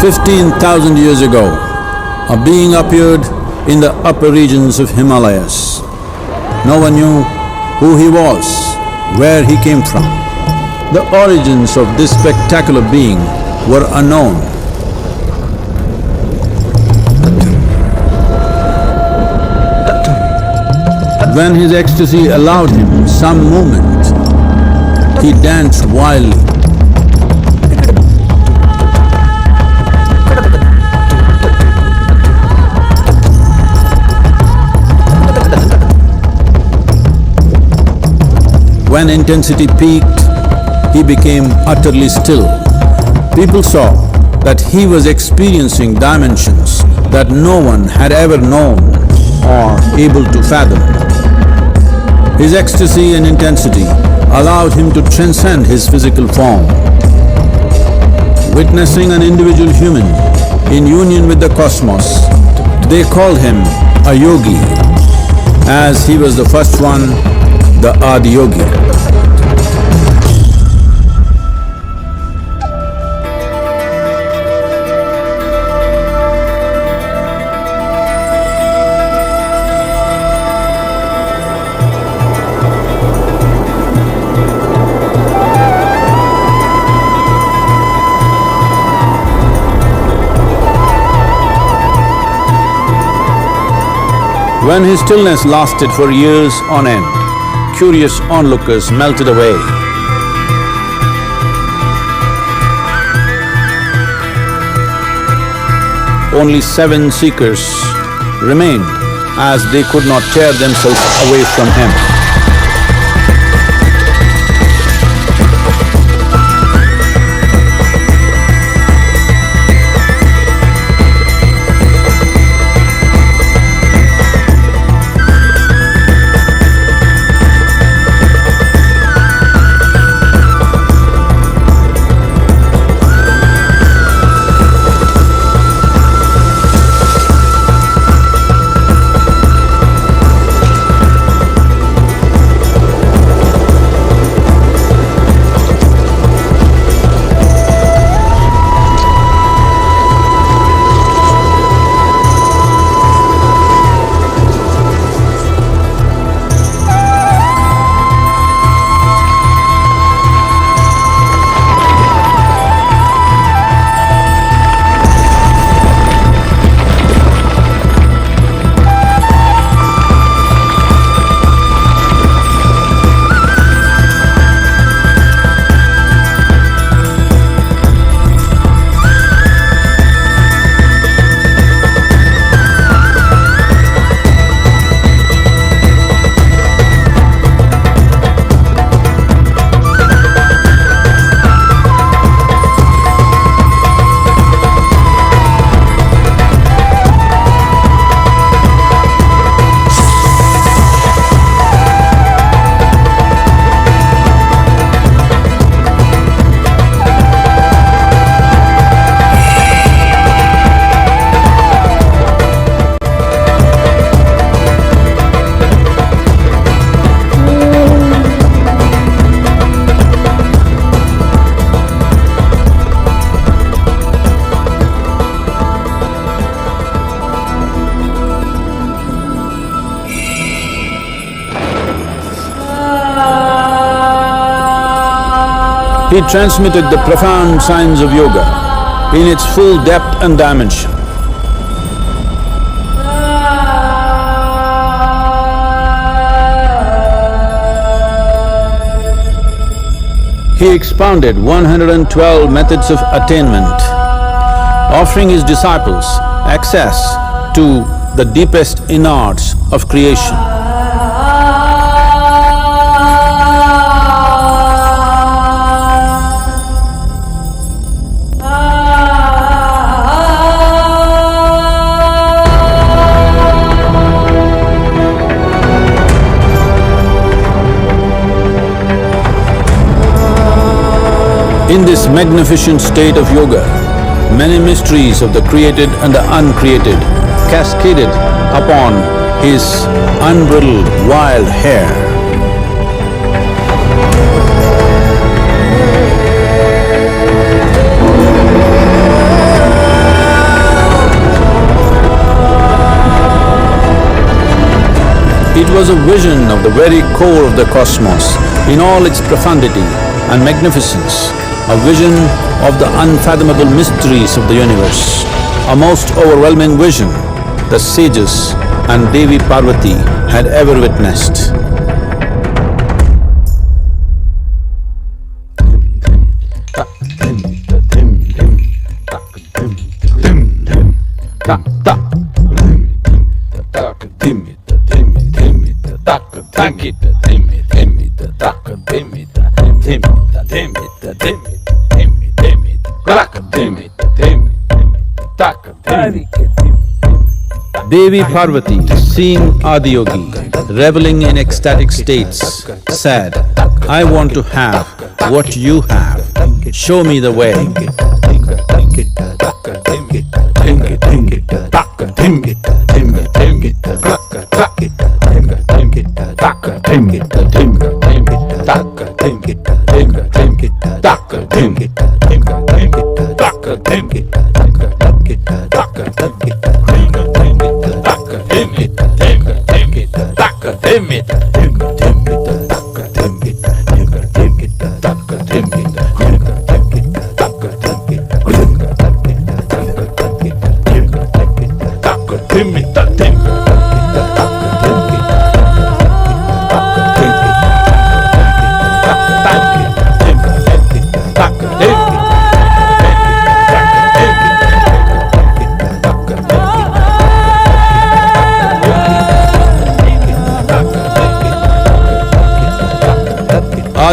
15,000 years ago, a being appeared in the upper regions of Himalayas. No one knew who he was, where he came from. The origins of this spectacular being were unknown. When his ecstasy allowed him some movement, he danced wildly. When intensity peaked, he became utterly still. People saw that he was experiencing dimensions that no one had ever known or able to fathom. His ecstasy and intensity allowed him to transcend his physical form. Witnessing an individual human in union with the cosmos, they called him a yogi, as he was the first one, the Adiyogi. When his stillness lasted for years on end, curious onlookers melted away. Only 7 seekers remained, as they could not tear themselves away from him. He transmitted the profound science of yoga in its full depth and dimension. He expounded 112 methods of attainment, offering his disciples access to the deepest innards of creation. In this magnificent state of yoga, many mysteries of the created and the uncreated cascaded upon his unbridled wild hair. It was a vision of the very core of the cosmos in all its profundity and magnificence, a vision of the unfathomable mysteries of the universe, a most overwhelming vision the sages and Devi Parvati had ever witnessed. Devi Parvati, seeing Adiyogi reveling in ecstatic states, said, "I want to have what you have, show me the way."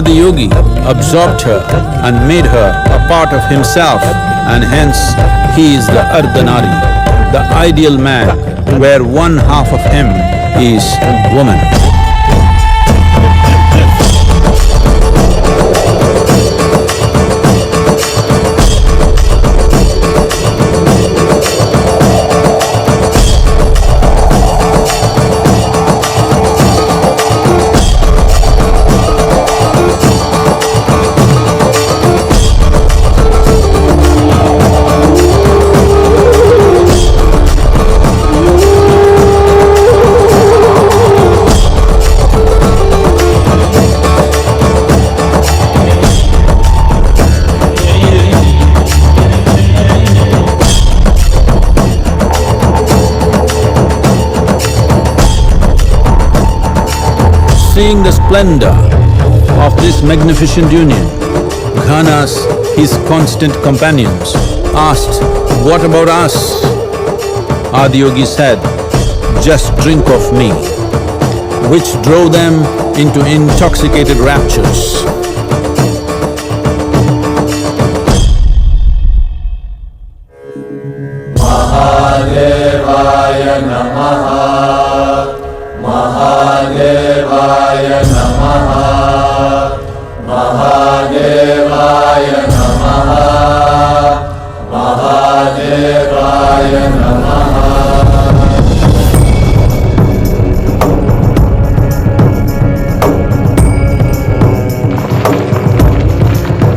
Adiyogi absorbed her and made her a part of himself, and hence he is the Ardhanari, the ideal man, where one half of him is woman. Seeing the splendor of this magnificent union, Ghanas, his constant companions, asked, "What about us?" Adiyogi said, "Just drink of me," which drove them into intoxicated raptures. Mahadevaya Namaha, Mahadevaya Namaha, Mahadevaya Namaha, Mahadevaya Namaha.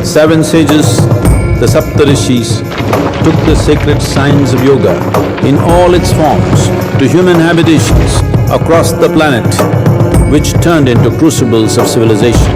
Seven sages, the Saptarishis, took the sacred science of yoga in all its forms to human habitations across the planet, which turned into crucibles of civilization.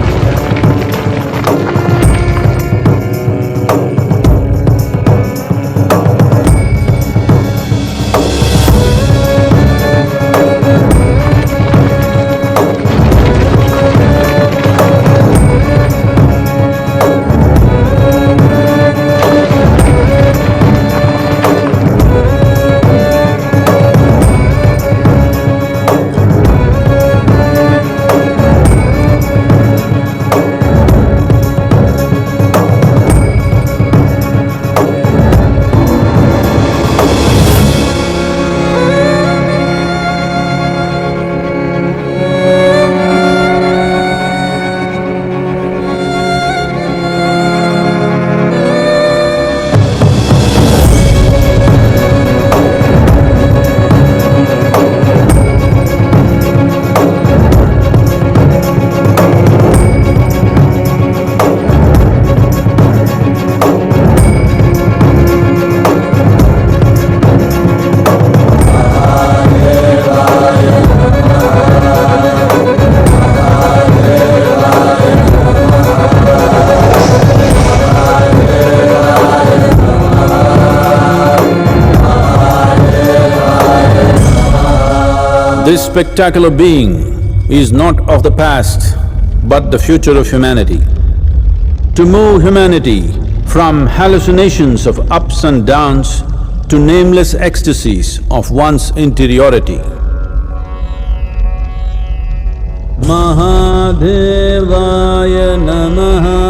This spectacular being is not of the past, but the future of humanity. To move humanity from hallucinations of ups and downs to nameless ecstasies of one's interiority. Mahadevaya Namaha.